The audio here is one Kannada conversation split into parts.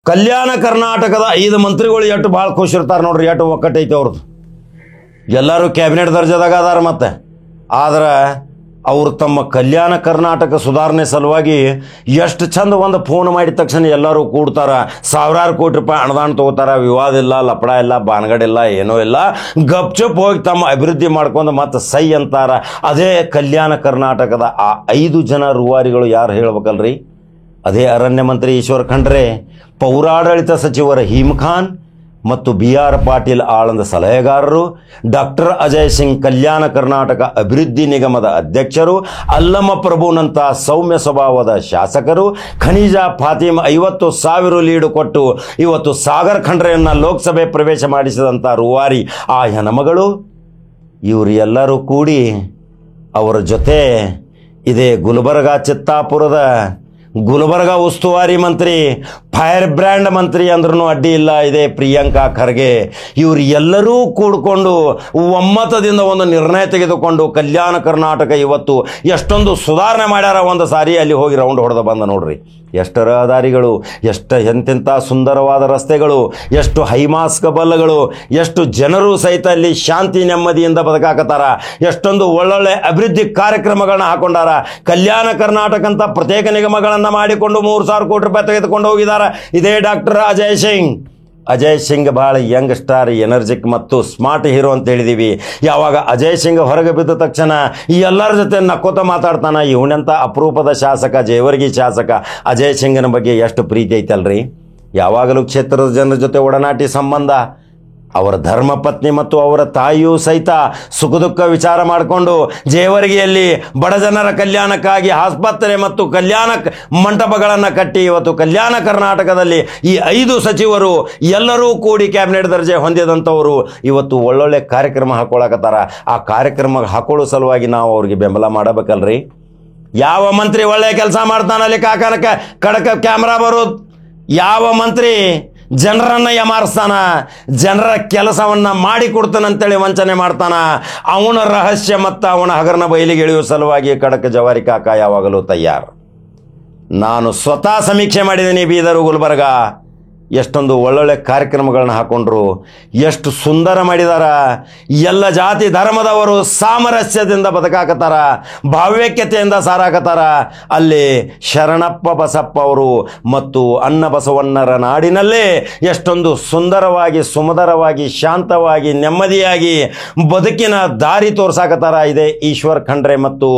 ಕಲ್ಯಾಣ ಕರ್ನಾಟಕದ 5 ಮಂತ್ರಿಗಳು ಎಷ್ಟು ಭಾಳ ಖುಷಿ ಇರ್ತಾರೆ ನೋಡ್ರಿ, ಎಷ್ಟು ಒಕ್ಕಟ್ಟೈತಿ ಅವ್ರದ್ದು. ಎಲ್ಲರೂ ಕ್ಯಾಬಿನೆಟ್ ದರ್ಜೆದಾಗ ಅದಾರ. ಮತ್ತೆ ಆದ್ರೆ ಅವರು ತಮ್ಮ ಕಲ್ಯಾಣ ಕರ್ನಾಟಕ ಸುಧಾರಣೆ ಸಲುವಾಗಿ ಎಷ್ಟು ಚಂದ ಒಂದು ಫೋನ್ ಮಾಡಿದ ತಕ್ಷಣ ಎಲ್ಲರೂ ಕೂಡ್ತಾರ, ಸಾವಿರಾರು ಕೋಟಿ ರೂಪಾಯಿ ಅನುದಾನ ತಗೋತಾರ. ವಿವಾದ ಇಲ್ಲ, ಲಪಡ ಇಲ್ಲ, ಬಾನಗಡಿಲ್ಲ, ಏನೂ ಇಲ್ಲ. ಗಪ್ಚುಪ್ ಹೋಗಿ ತಮ್ಮ ಅಭಿವೃದ್ಧಿ ಮಾಡ್ಕೊಂಡು ಮತ್ತೆ ಸೈ ಅಂತಾರ. ಅದೇ ಕಲ್ಯಾಣ ಕರ್ನಾಟಕದ ಆ 5 ಜನ ರೂವಾರಿಗಳು ಯಾರು ಹೇಳ್ಬೇಕಲ್ರಿ? ಅದೇ ಅರಣ್ಯ ಮಂತ್ರಿ ಈಶ್ವರ್ ಖಂಡ್ರೆ, ಪೌರಾಡಳಿತ ಸಚಿವ ರಹೀಂ ಖಾನ್ ಮತ್ತು BR ಪಾಟೀಲ್ ಆಳಂದ ಸಲಹೆಗಾರರು, ಡಾಕ್ಟರ್ ಅಜಯ್ ಸಿಂಗ್ ಕಲ್ಯಾಣ ಕರ್ನಾಟಕ ಅಭಿವೃದ್ಧಿ ನಿಗಮದ ಅಧ್ಯಕ್ಷರು, ಅಲ್ಲಮ ಪ್ರಭುನಂಥ ಸೌಮ್ಯ ಸ್ವಭಾವದ ಶಾಸಕರು, ಖನಿಜಾ ಫಾತಿಮ್ 50,000 ಲೀಡು ಕೊಟ್ಟು ಇವತ್ತು ಸಾಗರ್ ಖಂಡ್ರೆಯನ್ನು ಲೋಕಸಭೆ ಪ್ರವೇಶ ಮಾಡಿಸಿದಂಥ ರೂವಾರಿ ಆ ಹೆಣ್ಮಗಳು, ಇವರು ಎಲ್ಲರೂ ಕೂಡಿ ಅವರ ಜೊತೆ ಇದೇ ಗುಲ್ಬರ್ಗ ಉಸ್ತುವಾರಿ ಮಂತ್ರಿ, ಫೈರ್ ಬ್ರ್ಯಾಂಡ್ ಮಂತ್ರಿ ಅಂದ್ರೂ ಅಡ್ಡಿ ಇಲ್ಲ, ಇದೇ ಪ್ರಿಯಾಂಕಾ ಖರ್ಗೆ, ಇವರು ಎಲ್ಲರೂ ಕೂಡಿಕೊಂಡು ಒಮ್ಮತದಿಂದ ಒಂದು ನಿರ್ಣಯ ತೆಗೆದುಕೊಂಡು ಕಲ್ಯಾಣ ಕರ್ನಾಟಕ ಇವತ್ತು ಎಷ್ಟೊಂದು ಸುಧಾರಣೆ ಮಾಡ್ಯಾರ. ಒಂದು ಸಾರಿ ಅಲ್ಲಿ ಹೋಗಿ ರೌಂಡ್ ಹೊಡೆದ ಬಂದ ನೋಡ್ರಿ. ಎಷ್ಟು ರಹದಾರಿಗಳು, ಎಂತೆಂಥ ಸುಂದರವಾದ ರಸ್ತೆಗಳು, ಎಷ್ಟು ಹೈಮಾಸ್ಕ್ ಬಲ್ಗಳು, ಎಷ್ಟು ಜನರು ಸಹಿತ ಅಲ್ಲಿ ಶಾಂತಿ ನೆಮ್ಮದಿಯಿಂದ ಬದುಕಾಕತ್ತಾರ. ಎಷ್ಟೊಂದು ಒಳ್ಳೊಳ್ಳೆ ಅಭಿವೃದ್ಧಿ ಕಾರ್ಯಕ್ರಮಗಳನ್ನ ಹಾಕೊಂಡಾರ. ಕಲ್ಯಾಣ ಕರ್ನಾಟಕ ಅಂತ ಪ್ರತ್ಯೇಕ ನಿಗಮಗಳನ್ನು ಮಾಡಿಕೊಂಡು 3,000 ಕೋಟಿ ರೂಪಾಯಿ ತೆಗೆದುಕೊಂಡು ಹೋಗಿದ್ದಾರೆ. ಇದೇ ಡಾಕ್ಟರ್ ಅಜಯ್ ಸಿಂಗ್ ಬಹಳ ಯಂಗ್ ಸ್ಟಾರ್, ಎನರ್ಜಿಕ್ ಮತ್ತು ಸ್ಮಾರ್ಟ್ ಹೀರೋ ಅಂತ ಹೇಳಿದೀವಿ. ಯಾವಾಗ ಅಜಯ್ ಸಿಂಗ್ ಹೊರಗೆ ಬಿದ್ದ ತಕ್ಷಣ ಈ ಎಲ್ಲರ ಜೊತೆ ನಕ್ಕೋತ ಮಾತಾಡ್ತಾನ. ಇವನಂತ ಅಪರೂಪದ ಶಾಸಕ, ಜೇವರ್ಗಿ ಶಾಸಕ ಅಜಯ್ ಸಿಂಗ್ನ ಬಗ್ಗೆ ಎಷ್ಟು ಪ್ರೀತಿ ಐತಲ್ರಿ. ಯಾವಾಗಲೂ ಕ್ಷೇತ್ರದ ಜನರ ಜೊತೆ ಒಡನಾಟಿ ಸಂಬಂಧ. ಅವರ ಧರ್ಮಪತ್ನಿ ಮತ್ತು ಅವರ ತಾಯಿಯೂ ಸಹಿತ ಸುಖ ದುಃಖ ವಿಚಾರ ಮಾಡಿಕೊಂಡು ಜೇವರ್ಗಿಯಲ್ಲಿ ಬಡ ಜನರ ಕಲ್ಯಾಣಕ್ಕಾಗಿ ಆಸ್ಪತ್ರೆ ಮತ್ತು ಕಲ್ಯಾಣ ಮಂಟಪಗಳನ್ನು ಕಟ್ಟಿ ಇವತ್ತು ಕಲ್ಯಾಣ ಕರ್ನಾಟಕದಲ್ಲಿ ಈ 5 ಸಚಿವರು ಎಲ್ಲರೂ ಕೂಡಿ ಕ್ಯಾಬಿನೆಟ್ ದರ್ಜೆ ಹೊಂದಿದಂಥವರು ಇವತ್ತು ಒಳ್ಳೊಳ್ಳೆ ಕಾರ್ಯಕ್ರಮ ಹಾಕೊಳಕತ್ತಾರ. ಆ ಕಾರ್ಯಕ್ರಮ ಹಾಕೊಳ್ಳೋ ಸಲುವಾಗಿ ನಾವು ಅವ್ರಿಗೆ ಬೆಂಬಲ ಮಾಡಬೇಕಲ್ರಿ. ಯಾವ ಮಂತ್ರಿ ಒಳ್ಳೆ ಕೆಲಸ ಮಾಡ್ತಾನಲ್ಲಿ ಕಾಕನಕ ಕಡಕ ಕ್ಯಾಮ್ರಾ ಬರೋದು? ಯಾವ ಮಂತ್ರಿ ಜನರನ್ನ ಯಮಾರಿಸ್ತಾನ, ಜನರ ಕೆಲಸವನ್ನ ಮಾಡಿಕೊಡ್ತಾನಂತೇಳಿ ವಂಚನೆ ಮಾಡ್ತಾನ, ಅವನ ರಹಸ್ಯ ಮತ್ತು ಅವನ ಹಗರಣ ಬಯಲಿಗೆ ಇಳಿಯುವ ಸಲುವಾಗಿ ಖಡಕ್ ಜವಾರಿ ಕಾಕ ಯಾವಾಗಲೂ ತಯಾರು. ನಾನು ಸ್ವತಃ ಸಮೀಕ್ಷೆ ಮಾಡಿದ್ದೀನಿ. ಬೀದರು, ಗುಲ್ಬರ್ಗ ಎಷ್ಟೊಂದು ಒಳ್ಳೊಳ್ಳೆ ಕಾರ್ಯಕ್ರಮಗಳನ್ನ ಹಾಕೊಂಡ್ರು, ಎಷ್ಟು ಸುಂದರ ಮಾಡಿದಾರ. ಎಲ್ಲ ಜಾತಿ ಧರ್ಮದವರು ಸಾಮರಸ್ಯದಿಂದ ಬದುಕಾಕತ್ತಾರ, ಭಾವ್ಯಕ್ಯತೆಯಿಂದ ಸಾರಾಕತ್ತಾರ. ಅಲ್ಲಿ ಶರಣಪ್ಪ ಬಸಪ್ಪ ಅವರು ಮತ್ತು ಅನ್ನ ಬಸವಣ್ಣರ ನಾಡಿನಲ್ಲೇ ಎಷ್ಟೊಂದು ಸುಂದರವಾಗಿ, ಸುಮಧುರವಾಗಿ, ಶಾಂತವಾಗಿ, ನೆಮ್ಮದಿಯಾಗಿ ಬದುಕಿನ ದಾರಿ ತೋರ್ಸಾಕತ್ತಾರ. ಇದೆ ಈಶ್ವರ್ ಖಂಡ್ರೆ ಮತ್ತು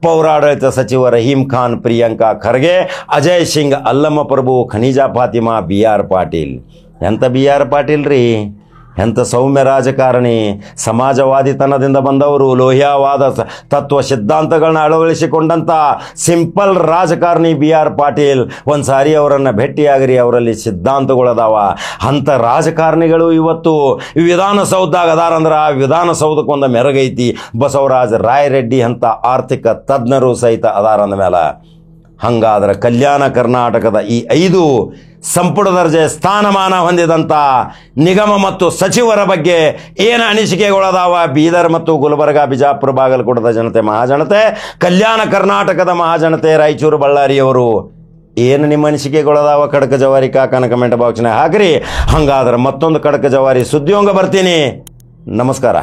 ಪೌರಾಡಳಿತ ಸಚಿವ ರಹೀಂ ಖಾನ್, ಪ್ರಿಯಾಂಕಾ ಖರ್ಗೆ, ಅಜಯ್ ಸಿಂಗ್, ಅಲ್ಲಮ ಪ್ರಭು, ಖನಿಜಾ ಫಾತಿಮಾ, BR ಪಾಟೀಲ್. ಎಂಥ BR ಪಾಟೀಲ್ ರೀ, ಎಂಥ ಸೌಮ್ಯ ರಾಜಕಾರಣಿ, ಸಮಾಜವಾದಿತನದಿಂದ ಬಂದವರು, ಲೋಹಿಯಾವಾದ ತತ್ವ ಸಿದ್ಧಾಂತಗಳನ್ನ ಅಳವಡಿಸಿಕೊಂಡಂಥ ಸಿಂಪಲ್ ರಾಜಕಾರಣಿ BR ಪಾಟೀಲ್. ಒಂದು ಸಾರಿ ಅವರನ್ನು ಭೇಟಿಯಾಗ್ರಿ, ಅವರಲ್ಲಿ ಸಿದ್ಧಾಂತಗಳದಾವ. ಅಂಥ ರಾಜಕಾರಣಿಗಳು ಇವತ್ತು ವಿಧಾನಸೌಧದಾಗ ಅದಾರಂದ್ರೆ ಆ ವಿಧಾನಸೌಧಕ್ಕೊಂದು ಮೆರಗೈತಿ. ಬಸವರಾಜ ರಾಯರೆಡ್ಡಿ ಅಂತ ಆರ್ಥಿಕ ತಜ್ಞರು ಸಹಿತ ಅದಾರಂದ ಮೇಲೆ. ಹಂಗಾದ್ರೆ ಕಲ್ಯಾಣ ಕರ್ನಾಟಕದ ಈ 5 ಸಂಪುಟ ದರ್ಜೆ ಸ್ಥಾನಮಾನ ಹೊಂದಿದಂಥ ನಿಗಮ ಮತ್ತು ಸಚಿವರ ಬಗ್ಗೆ ಏನು ಅನಿಸಿಕೆಗಳದಾವ? ಬೀದರ್ ಮತ್ತು ಗುಲ್ಬರ್ಗ, ಬಿಜಾಪುರ, ಬಾಗಲಕೋಟದ ಜನತೆ, ಮಹಾಜನತೆ, ಕಲ್ಯಾಣ ಕರ್ನಾಟಕದ ಮಹಾಜನತೆ, ರಾಯಚೂರು, ಬಳ್ಳಾರಿಯವರು ಏನು ನಿಮ್ಮ ಅನಿಸಿಕೆಗಳದಾವ? ಖಡಕ್ ಜವಾರಿ ಕಾಕನ ಕಮೆಂಟ್ ಬಾಕ್ಸ್ನಾಗ ಹಾಕ್ರಿ. ಹಂಗಾದ್ರೆ ಮತ್ತೊಂದು ಖಡಕ್ ಜವಾರಿ ಸುದ್ದಿಯೊಂಗ ಬರ್ತೀನಿ. ನಮಸ್ಕಾರ.